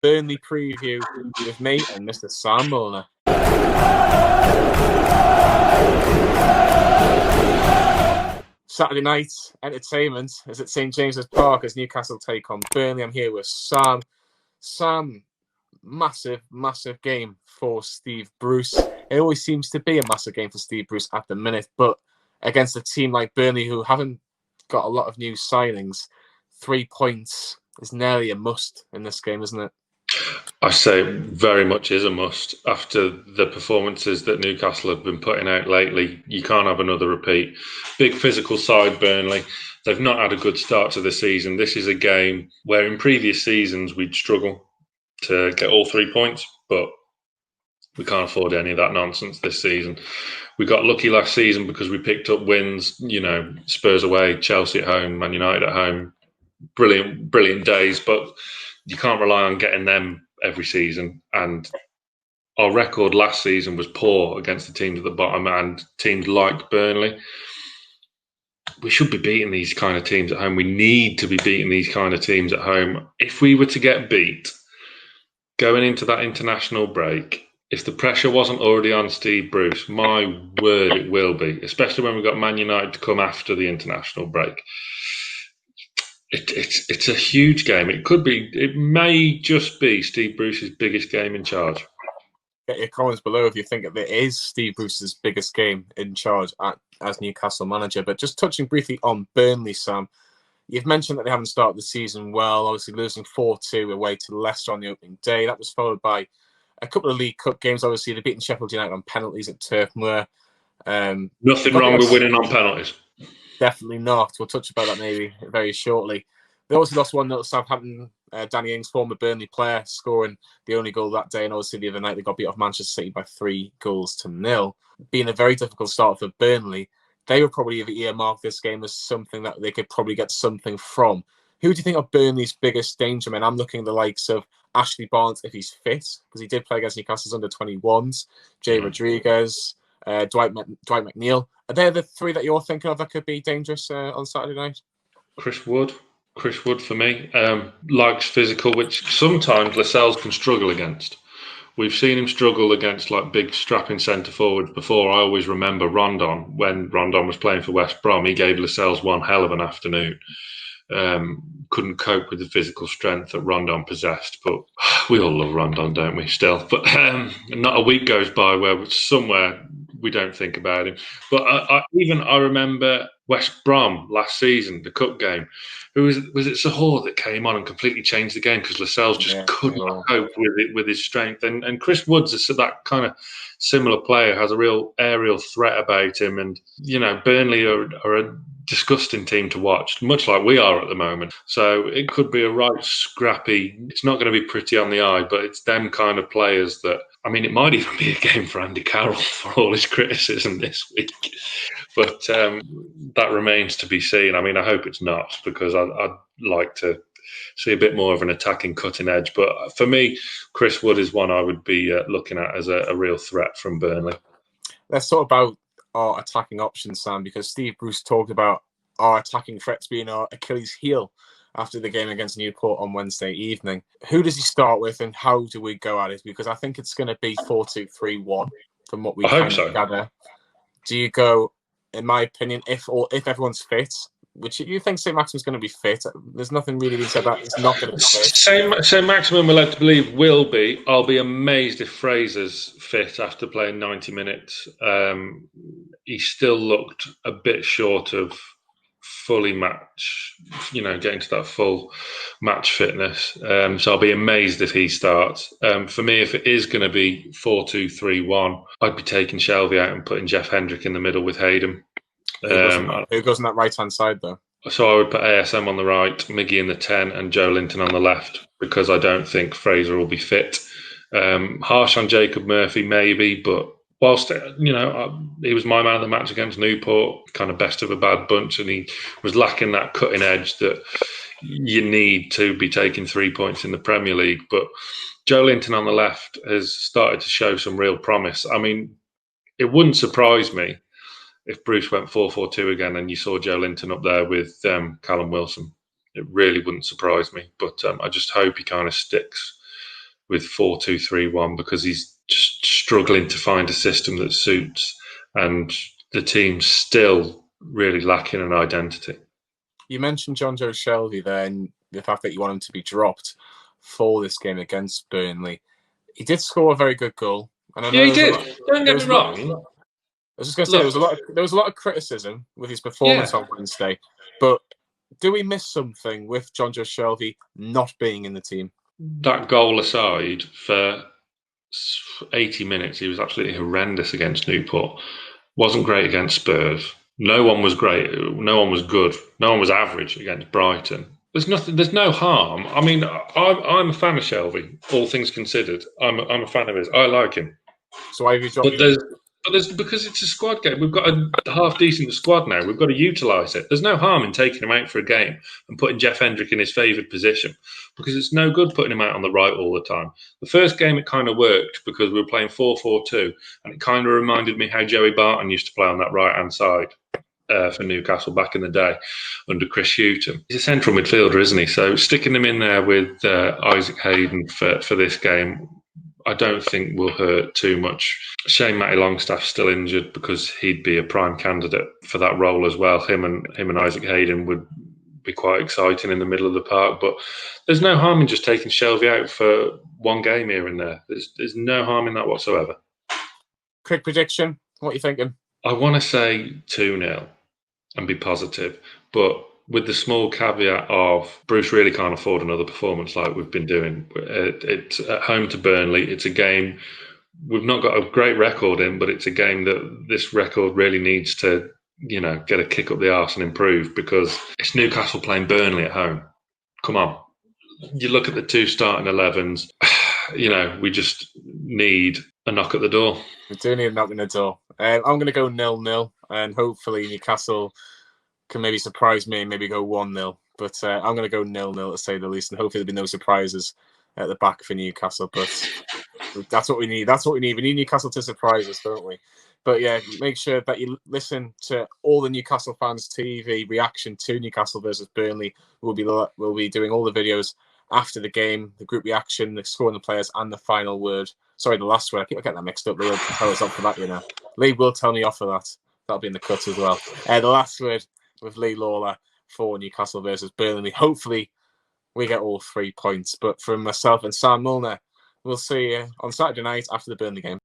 Burnley preview with me and Mr. Sam Milner. Saturday night entertainment is at St James's Park as Newcastle take on Burnley. I'm here with Sam. Sam, massive game for Steve Bruce. It always seems to be a massive game for Steve Bruce at the minute, but against a team like Burnley who haven't got a lot of new signings, 3 points is nearly a must in this game, isn't it? I say it very much is a must. After the performances that Newcastle have been putting out lately, you can't have another repeat. Big physical side, Burnley. They've not had a good start to the season. This is a game where in previous seasons we'd struggle to get all 3 points, but we can't afford any of that nonsense this season. We got lucky last season because we picked up wins, Spurs away, Chelsea at home, Man United at home. Brilliant days, but you can't rely on getting them every season. And our record last season was poor against the teams at the bottom and teams like Burnley. We should be beating these kind of teams at home. We need to be beating these kind of teams at home. If we were to get beat going into that international break, if the pressure wasn't already on Steve Bruce, my word, it will be, especially when we've got Man United to come after the international break. It's a huge game. It may just be Steve Bruce's biggest game in charge. Get your comments below if you think it is Steve Bruce's biggest game in charge as Newcastle manager. But just touching briefly on Burnley, Sam, you've mentioned that they haven't started the season well, obviously losing 4-2 away to Leicester on the opening day. That was followed by a couple of League Cup games. Obviously, they've beaten Sheffield United on penalties at Turf Moor. Nothing wrong with winning on penalties. Definitely not. We'll touch about that maybe very shortly. They obviously lost 1-0 to Southampton. Danny Ings, former Burnley player, scoring the only goal that day. And obviously the other night they got beat off Manchester City by 3-0. Being a very difficult start for Burnley, they would probably have earmarked this game as something that they could probably get something from. Who do you think are Burnley's biggest danger men? I'm looking at the likes of Ashley Barnes if he's fit, because he did play against Newcastle's under-21s, Jay Rodriguez, Dwight McNeil. Are they the three that you're thinking of that could be dangerous on Saturday night? Chris Wood for me, likes physical, which sometimes Lascelles can struggle against. We've seen him struggle against like big strapping centre forwards before. I always remember Rondon, when Rondon was playing for West Brom, he gave Lascelles one hell of an afternoon. Couldn't cope with the physical strength that Rondon possessed, but we all love Rondon, don't we, still? But not a week goes by where somewhere we don't think about him. But I remember West Brom last season, the cup game. Was it Sahor that came on and completely changed the game because Lascelles just could not cope with his strength? And Chris Woods is that kind of similar player, has a real aerial threat about him. And, Burnley are a disgusting team to watch, much like we are at the moment. So it could be a right scrappy, it's not going to be pretty on the eye, but it's them kind of players that, it might even be a game for Andy Carroll for all his criticism this week. But that remains to be seen. I hope it's not, because I'd like to see a bit more of an attacking cutting edge. But for me, Chris Wood is one I would be looking at as a real threat from Burnley. Let's talk about our attacking options, Sam, because Steve Bruce talked about our attacking threats being our Achilles heel after the game against Newport on Wednesday evening. Who does he start with and how do we go at it? Because I think it's going to be 4-2-3-1 from what we gather. Do you go, in my opinion, if everyone's fit, which you think saint-maximin is going to be fit? There's nothing really being said that it's not going to be fit. Saint-maximin, we're led to believe, will be. I'll be amazed if Fraser's fit after playing 90 minutes. He still looked a bit short of fully match, getting to that full match fitness. So I'll be amazed if he starts. For me, if it is going to be 4-2-3-1, I'd be taking Shelvey out and putting Jeff Hendrick in the middle with Hayden. Who goes on that right-hand side, though? So I would put ASM on the right, Miggy in the 10, and Joe Linton on the left, because I don't think Fraser will be fit. Harsh on Jacob Murphy, maybe, but whilst, he was my man of the match against Newport, kind of best of a bad bunch, and he was lacking that cutting edge that you need to be taking 3 points in the Premier League. But Joe Linton on the left has started to show some real promise. It wouldn't surprise me if Bruce went 4-4-2 again and you saw Joe Linton up there with Callum Wilson. It really wouldn't surprise me. But I just hope he kind of sticks with 4-2-3-1 because he's just struggling to find a system that suits, and the team's still really lacking an identity. You mentioned John Joe Shelvey there and the fact that you want him to be dropped for this game against Burnley. He did score a very good goal. And I know Yeah, he did. Don't get me wrong. I was just going to say, there was a lot of criticism with his performance on Wednesday, but do we miss something with John Joe Shelvey not being in the team? That goal aside, for 80 minutes, he was absolutely horrendous against Newport. Wasn't great against Spurs. No one was great. No one was good. No one was average against Brighton. There's nothing. There's no harm. I mean, I'm a fan of Shelvey. All things considered, I'm a fan of his. I like him. So why have you dropped him? But there's because it's a squad game. We've got a half decent squad now. We've got to utilise it. There's no harm in taking him out for a game and putting Jeff Hendrick in his favoured position, because it's no good putting him out on the right all the time. The first game it kind of worked because we were playing 4-4-2, and it kind of reminded me how Joey Barton used to play on that right hand side for Newcastle back in the day under Chris Hughton. He's a central midfielder, isn't he? So sticking him in there with Isaac Hayden for this game, I don't think will hurt too much. Shane Matty Longstaff's still injured because he'd be a prime candidate for that role as well. Him and Isaac Hayden would be quite exciting in the middle of the park. But there's no harm in just taking Shelvey out for one game here and there. There's no harm in that whatsoever. Quick prediction. What are you thinking? I want to say 2-0 and be positive, but with the small caveat of Bruce really can't afford another performance like we've been doing. It's at home to Burnley. It's a game we've not got a great record in, but it's a game that this record really needs to, get a kick up the arse and improve, because it's Newcastle playing Burnley at home. Come on. You look at the two starting 11s, we just need a knock at the door. We do need a knock at the door. I'm going to go 0-0, and hopefully Newcastle can maybe surprise me and maybe go 1-0. But I'm going to go 0-0 to say the least, and hopefully there'll be no surprises at the back for Newcastle. But that's what we need. That's what we need. We need Newcastle to surprise us, don't we? But yeah, make sure that you listen to all the Newcastle fans' TV reaction to Newcastle versus Burnley. We'll be doing all the videos after the game, the group reaction, the scoring the players, and the final word. Sorry, the last word. I keep getting that mixed up. Lee will tell us off for that, Lee will tell me off for that. That'll be in the cut as well. The last word with Lee Lawler for Newcastle versus Burnley. Hopefully, we get all 3 points. But from myself and Sam Milner, we'll see you on Saturday night after the Burnley game.